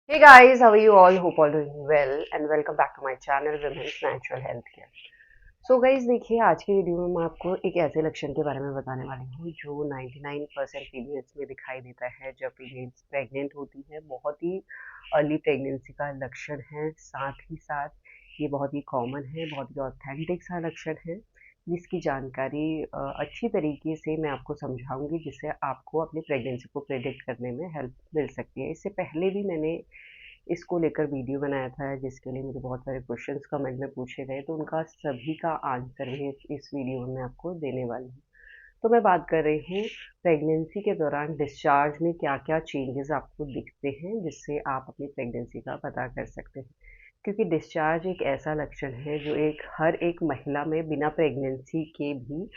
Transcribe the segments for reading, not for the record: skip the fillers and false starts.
Hey guys, how are you all? Hope all doing well and welcome back to my channel Women's Natural Health Care. So guys देखिए आज की video में मैं आपको एक ऐसे लक्षण के बारे में बताने वाली हूँ जो 99% फीमेल्स में दिखाई देता है जब फीमेल्स प्रेग्नेंट होती है। बहुत ही अर्ली प्रेगनेंसी का लक्षण है, साथ ही साथ ये बहुत ही कॉमन है, बहुत ही ऑथेंटिक सा लक्षण है जिसकी जानकारी अच्छी तरीके से मैं आपको समझाऊंगी जिससे आपको अपनी प्रेगनेंसी को प्रेडिक्ट करने में हेल्प मिल सकती है। इससे पहले भी मैंने इसको लेकर वीडियो बनाया था जिसके लिए मुझे बहुत सारे क्वेश्चंस कमेंट में पूछे गए, तो उनका सभी का आंसर भी इस वीडियो में मैं आपको देने वाली हूँ। तो मैं बात कर रही हूँ प्रेगनेंसी के दौरान डिस्चार्ज में क्या क्या चेंजेस आपको दिखते हैं जिससे आप अपनी प्रेगनेंसी का पता कर सकते हैं। क्योंकि डिस्चार्ज एक ऐसा लक्षण है जो हर एक महिला में बिना प्रेगनेंसी के भी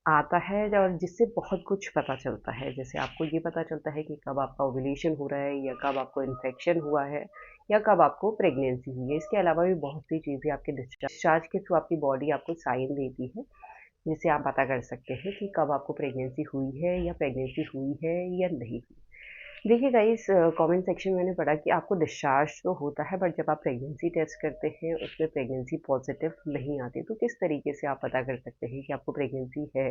आता है और जिससे बहुत कुछ पता चलता है। जैसे आपको ये पता चलता है कि कब आपका ओव्यूलेशन हो रहा है या कब आपको इन्फेक्शन हुआ है या कब आपको प्रेगनेंसी हुई है। इसके अलावा भी बहुत सी चीज़ें आपके डिस्चार्ज के थ्रू आपकी बॉडी आपको साइन देती है जिससे आप पता कर सकते हैं कि कब आपको प्रेगनेंसी हुई है या प्रेगनेंसी हुई है या नहीं हुई। देखिए गाइस, कमेंट सेक्शन में मैंने पढ़ा कि आपको डिस्चार्ज तो होता है बट जब आप प्रेगनेंसी टेस्ट करते हैं उसमें प्रेगनेंसी पॉजिटिव नहीं आती, तो किस तरीके से आप पता कर सकते हैं कि आपको प्रेगनेंसी है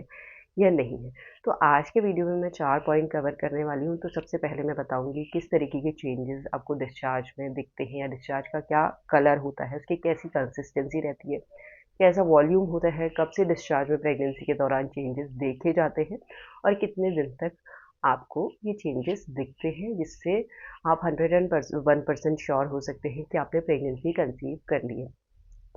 या नहीं है। तो आज के वीडियो में मैं 4 पॉइंट कवर करने वाली हूँ। तो सबसे पहले मैं बताऊंगी किस तरीके के चेंजेस आपको डिस्चार्ज में दिखते हैं या डिस्चार्ज का क्या कलर होता है, उसकी कैसी कंसिस्टेंसी रहती है, कैसा वॉल्यूम होता है, कब से डिस्चार्ज में प्रेगनेंसी के दौरान चेंजेस देखे जाते हैं और कितने दिन तक आपको ये चेंजेस दिखते हैं जिससे आप 101% श्योर हो सकते हैं कि आपने प्रेगनेंसी कंसीव कर ली है।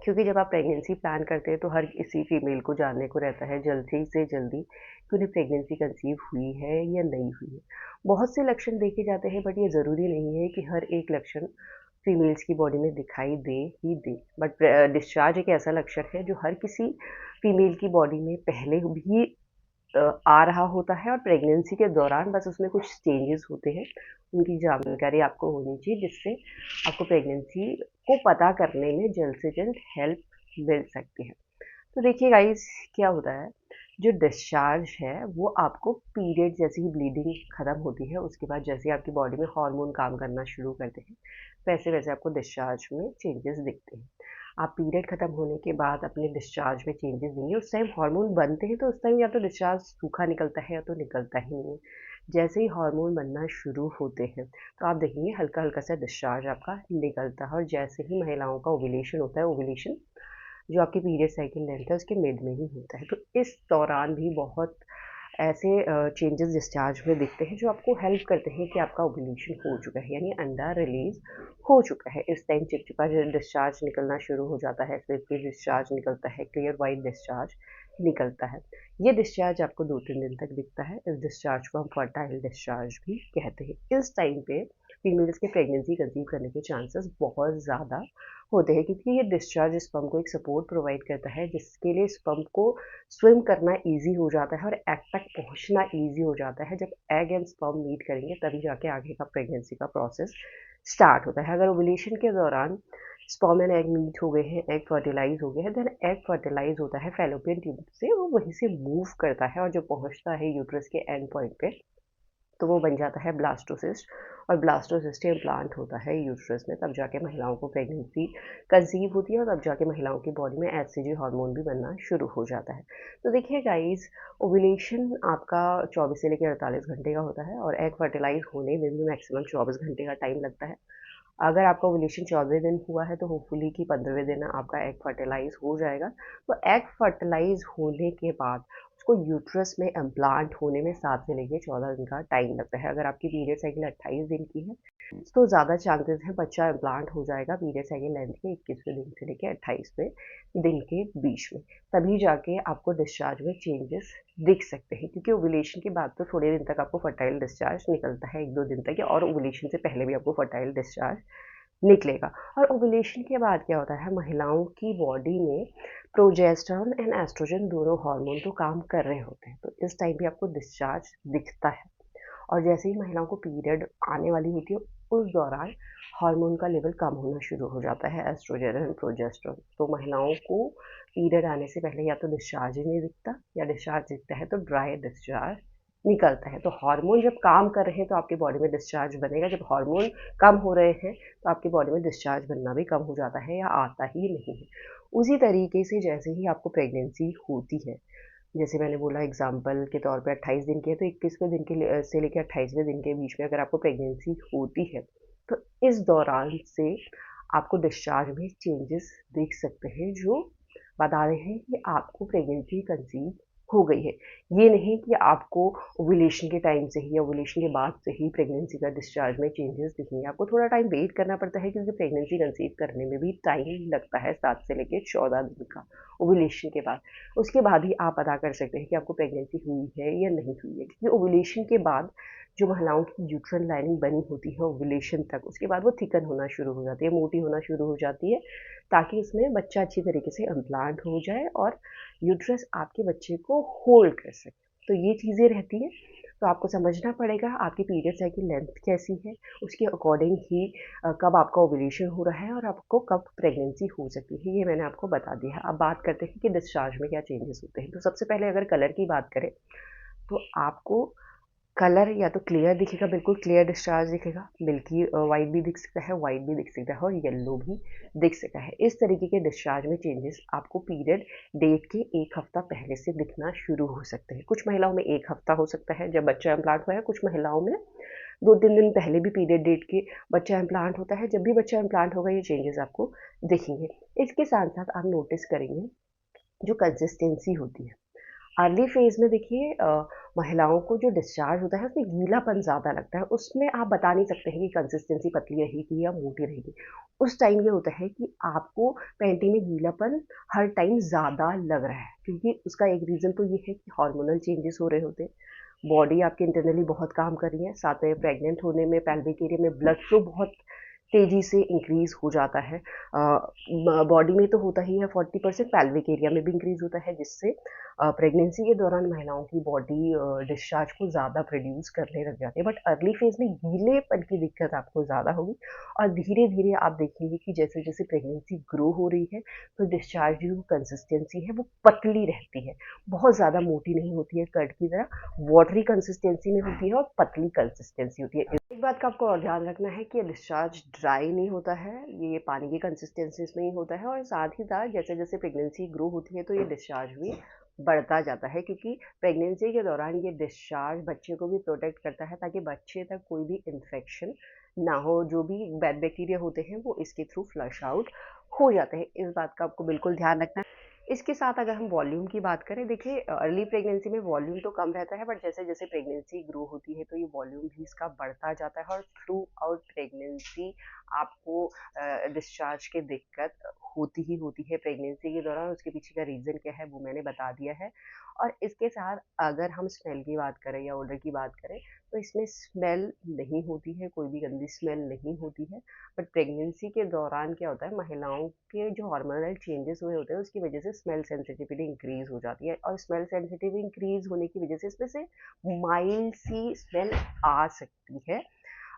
क्योंकि जब आप प्रेगनेंसी प्लान करते हैं तो हर किसी फीमेल को जानने को रहता है जल्दी से जल्दी कि उन्हें प्रेगनेंसी कंसीव हुई है या नहीं हुई है। बहुत से लक्षण देखे जाते हैं बट ये ज़रूरी नहीं है कि हर एक लक्षण फीमेल्स की बॉडी में दिखाई दे ही दे। बट डिस्चार्ज एक ऐसा लक्षण है जो हर किसी फीमेल की बॉडी में पहले भी आ रहा होता है और प्रेगनेंसी के दौरान बस उसमें कुछ चेंजेस होते हैं। उनकी जानकारी आपको होनी चाहिए जिससे आपको प्रेगनेंसी को पता करने में जल्द से जल्द हेल्प मिल सकती है। तो देखिए गाइस, क्या होता है, जो डिस्चार्ज है वो आपको पीरियड जैसे ही ब्लीडिंग खत्म होती है उसके बाद जैसे ही आपकी बॉडी में हार्मोन काम करना शुरू करते हैं वैसे वैसे आपको डिस्चार्ज में चेंजेस दिखते हैं। आप पीरियड खत्म होने के बाद अपने डिस्चार्ज में चेंजेस देंगे, उस टाइम हार्मोन बनते हैं तो उस टाइम या तो डिस्चार्ज सूखा निकलता है या तो निकलता ही नहीं है। जैसे ही हार्मोन बनना शुरू होते हैं तो आप देखेंगे हल्का हल्का सा डिस्चार्ज आपका निकलता है और जैसे ही महिलाओं का ओव्यूलेशन होता है, ओव्यूलेशन जो आपकी पीरियड साइकिल लेंथ है उसके मिड में ही होता है, तो इस दौरान भी बहुत ऐसे चेंजेस डिस्चार्ज में दिखते हैं जो आपको हेल्प करते हैं कि आपका ओव्यूलेशन हो चुका है यानी अंडा रिलीज हो चुका है। इस टाइम चिपचिपा डिस्चार्ज निकलना शुरू हो जाता है, स्लिपरी डिस्चार्ज निकलता है, क्लियर वाइट डिस्चार्ज निकलता है। ये डिस्चार्ज आपको 2-3 दिन तक दिखता है। इस डिस्चार्ज को हम फर्टाइल डिस्चार्ज भी कहते हैं। इस टाइम पे फीमेल्स के प्रेगनेंसी कंसीव करने के चांसेस बहुत ज़्यादा होते हैं क्योंकि ये डिस्चार्ज स्पर्म को एक सपोर्ट प्रोवाइड करता है जिसके लिए स्पर्म को स्विम करना ईजी हो जाता है और एग तक पहुंचना ईजी हो जाता है। जब एग एंड स्पर्म मीट करेंगे तभी जाके आगे का प्रेगनेंसी का प्रोसेस स्टार्ट होता है। अगर ओवुलेशन के दौरान स्पर्म एंड एग मीट हो गए हैं, एग फर्टिलाइज हो गए हैं, देन एग फर्टिलाइज होता है फैलोपियन ट्यूब से, वो वहीं से मूव करता है और जब पहुंचता है यूट्रस के एंड पॉइंट पे तो वो बन जाता है ब्लास्टोसिस्ट और ब्लास्टोसिस्ट इम्प्लांट होता है यूट्रस में। तब जाके महिलाओं को प्रेगनेंसी कंसीव होती है और तब जाके महिलाओं की बॉडी में एचसीजी हार्मोन भी बनना शुरू हो जाता है। तो देखिए गाइस, ओव्यूलेशन आपका 24 से लेकर 48 घंटे का होता है और एग फर्टिलाइज होने में भी मैक्सिमम 24 घंटे का टाइम लगता है। अगर आपका ओव्यूलेशन 14वें दिन हुआ है तो होपफुली कि 15वें दिन आपका एग फर्टिलाइज हो जाएगा। तो एग फर्टिलाइज होने के बाद उसको यूट्रस में इम्प्लांट होने में 7 से लेके 14 दिन का टाइम लगता है। अगर आपकी पीरियड साइकिल 28 दिन की है तो ज़्यादा चांसेस हैं बच्चा इम्प्लांट हो जाएगा पीरियड साइकिल लेंथ के 21वें दिन से लेके 28वें दिन के बीच में। तभी जाके आपको डिस्चार्ज में चेंजेस दिख सकते हैं क्योंकि ओवुलेशन के बाद तो थोड़े दिन तक आपको फर्टाइल डिस्चार्ज निकलता है, 1-2 दिन तक, या और ओवुलेशन से पहले भी आपको फर्टाइल डिस्चार्ज निकलेगा। और ओवुलेशन के बाद क्या होता है, महिलाओं की बॉडी में प्रोजेस्टेरोन एंड एस्ट्रोजन दोनों हार्मोन तो काम कर रहे होते हैं, तो इस टाइम भी आपको डिस्चार्ज दिखता है। और जैसे ही महिलाओं को पीरियड आने वाली होती है उस दौरान हार्मोन का लेवल कम होना शुरू हो जाता है, एस्ट्रोजन एंड प्रोजेस्टेरोन। तो महिलाओं को पीरियड आने से पहले या तो डिस्चार्ज ही नहीं दिखता या डिस्चार्ज दिखता है तो ड्राई डिस्चार्ज निकलता है। तो हार्मोन जब काम कर रहे हैं तो आपकी बॉडी में डिस्चार्ज बनेगा, जब हार्मोन कम हो रहे हैं तो आपकी बॉडी में डिस्चार्ज बनना भी कम हो जाता है या आता ही नहीं है। उसी तरीके से जैसे ही आपको प्रेगनेंसी होती है, जैसे मैंने बोला एग्जाम्पल के तौर पे 28 दिन की है तो 21वें दिन के से लेकर 28वें दिन के बीच में अगर आपको प्रेगनेंसी होती है तो इस दौरान से आपको डिस्चार्ज में चेंजेस देख सकते हैं जो बता रहे हैं कि आपको प्रेगनेंसी कंसीव हो गई है। ये नहीं कि आपको ओव्यूलेशन के टाइम से ही या ओव्यूलेशन के बाद से ही प्रेगनेंसी का डिस्चार्ज में चेंजेस दिखेंगे। आपको थोड़ा टाइम वेट करना पड़ता है क्योंकि प्रेगनेंसी कंसीव करने में भी टाइम लगता है 7 से लेकर 14 दिन का ओव्यूलेशन के बाद। उसके बाद ही आप पता कर सकते हैं कि आपको प्रेगनेंसी हुई है या नहीं हुई है, क्योंकि ओव्यूलेशन के बाद जो महिलाओं की यूट्राइन लाइनिंग बनी होती है ओव्यूलेशन तक, उसके बाद वो थिकन होना शुरू हो जाती है, मोटी होना शुरू हो जाती है, ताकि उसमें बच्चा अच्छी तरीके से इम्प्लांट हो जाए और यूट्रस आपके बच्चे को होल्ड कर सके। तो ये चीज़ें रहती हैं। तो आपको समझना पड़ेगा आपकी पीरियड साइकिल लेंथ कैसी है, उसके अकॉर्डिंग ही कब आपका ओव्यूलेशन हो रहा है और आपको कब प्रेगनेंसी हो सकती है, ये मैंने आपको बता दिया है। अब बात करते हैं कि डिस्चार्ज में क्या चेंजेस होते हैं। तो सबसे पहले अगर कलर की बात करें तो आपको कलर या तो क्लियर दिखेगा, बिल्कुल क्लियर डिस्चार्ज दिखेगा, मिल्की वाइट भी दिख सकता है, वाइट भी दिख सकता है और येलो भी दिख सकता है। इस तरीके के डिस्चार्ज में चेंजेस आपको पीरियड डेट के 1 हफ्ता पहले से दिखना शुरू हो सकते हैं। कुछ महिलाओं में 1 हफ्ता हो सकता है जब बच्चा इम्प्लांट हुआ है, कुछ महिलाओं में 2-3 दिन पहले भी पीरियड डेट के बच्चा इम्प्लांट होता है। जब भी बच्चा इम्प्लांट होगा ये चेंजेस आपको दिखेंगे। इसके साथ-साथ आप नोटिस करेंगे जो कंसिस्टेंसी होती है। अर्ली फेज़ में देखिए महिलाओं को जो डिस्चार्ज होता है उसमें गीलापन ज़्यादा लगता है। उसमें आप बता नहीं सकते हैं कि कंसिस्टेंसी पतली रहेगी या मोटी रहेगी। उस टाइम ये होता है कि आपको पैंटी में गीलापन हर टाइम ज़्यादा लग रहा है, क्योंकि उसका एक रीज़न तो ये है कि हार्मोनल चेंजेस हो रहे होते हैं। बॉडी आपकी इंटरनली बहुत काम कर रही है, साथ में प्रेग्नेंट होने में पेल्विक एरिया में ब्लड फ्लो बहुत तेज़ी से इंक्रीज़ हो जाता है। बॉडी में तो होता ही है 40%, पेल्विक एरिया में भी इंक्रीज़ होता है, जिससे प्रेगनेंसी के दौरान महिलाओं की बॉडी डिस्चार्ज को ज़्यादा प्रोड्यूस करने लग जाती है। बट अर्ली फेज़ में गीलेपन की दिक्कत आपको ज़्यादा होगी और धीरे-धीरे आप देखेंगे कि जैसे-जैसे प्रेगनेंसी ग्रो हो रही है, तो डिस्चार्ज की जो कंसिस्टेंसी है वो पतली रहती है। बहुत ज़्यादा मोटी नहीं होती है कर्ड की तरह, वाटरी कंसिस्टेंसी में होती है और पतली कंसिस्टेंसी होती है। एक बात का आपको और ध्यान रखना है कि ये डिस्चार्ज ड्राई नहीं होता है, ये पानी की कंसिस्टेंसीज़ में ही होता है और साथ ही साथ जैसे-जैसे प्रेगनेंसी ग्रो होती है तो ये डिस्चार्ज भी बढ़ता जाता है, क्योंकि प्रेगनेंसी के दौरान ये डिस्चार्ज बच्चे को भी प्रोटेक्ट करता है ताकि बच्चे तक कोई भी इन्फेक्शन ना हो। जो भी बैड बैक्टीरिया होते हैं वो इसके थ्रू फ्लश आउट हो जाते हैं। इस बात का आपको बिल्कुल ध्यान रखना है। इसके साथ अगर हम वॉल्यूम की बात करें, देखिए अर्ली प्रेगनेंसी में वॉल्यूम तो कम रहता है, बट जैसे-जैसे प्रेगनेंसी ग्रो होती है तो ये वॉल्यूम भी इसका बढ़ता जाता है और थ्रू आउट प्रेगनेंसी आपको डिस्चार्ज की दिक्कत होती ही होती है प्रेगनेंसी के दौरान। उसके पीछे का रीज़न क्या है वो मैंने बता दिया है। और इसके साथ अगर हम स्मेल की बात करें या ओडर की बात करें तो इसमें स्मेल नहीं होती है, कोई भी गंदी स्मेल नहीं होती है। बट प्रेगनेंसी के दौरान क्या होता है, महिलाओं के जो हार्मोनल चेंजेस हुए होते हैं उसकी वजह से स्मेल सेंसिटिविटी इंक्रीज हो जाती है और स्मेल सेंसिटिव इंक्रीज होने की वजह से इसमें से माइल्ड सी स्मेल आ सकती है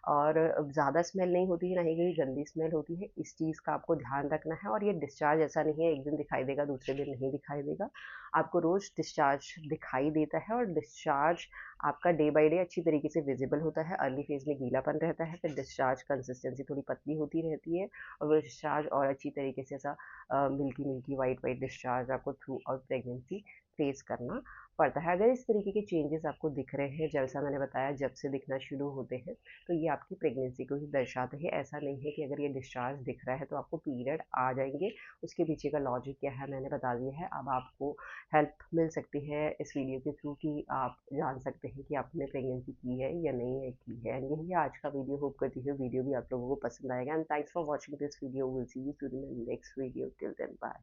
और ज़्यादा स्मेल नहीं होती है, ना ही कोई गंदी स्मेल होती है। इस चीज़ का आपको ध्यान रखना है और ये डिस्चार्ज ऐसा नहीं है एक दिन दिखाई देगा दूसरे दिन नहीं दिखाई देगा। आपको रोज़ डिस्चार्ज दिखाई देता है और डिस्चार्ज आपका डे बाय डे अच्छी तरीके से विजिबल होता है। अर्ली फेज़ में गीलापन रहता है, फिर डिस्चार्ज कंसिस्टेंसी थोड़ी पतली होती रहती है और वो डिस्चार्ज और अच्छी तरीके से ऐसा मिल्की-मिल्की व्हाइट-व्हाइट डिस्चार्ज आपको थ्रू आउट प्रेगनेंसी फेस करना पड़ता है। अगर इस तरीके के चेंजेस आपको दिख रहे हैं, जैसा मैंने बताया जब से दिखना शुरू होते हैं, तो ये आपकी प्रेगनेंसी को ही दर्शाते हैं। ऐसा नहीं है कि अगर ये डिस्चार्ज दिख रहा है तो आपको पीरियड आ जाएँगे। उसके पीछे का लॉजिक क्या है मैंने बता दिया है। अब आपको हेल्प मिल सकती है इस वीडियो के थ्रू कि आप जान सकते हैं कि आपने प्रेगनेंसी की है या नहीं है की है। एंड यही आज का वीडियो। होप करती हूँ वीडियो भी आप लोगों को पसंद आएगा। And thanks for watching this video. Will see you soon in next video. Till then bye.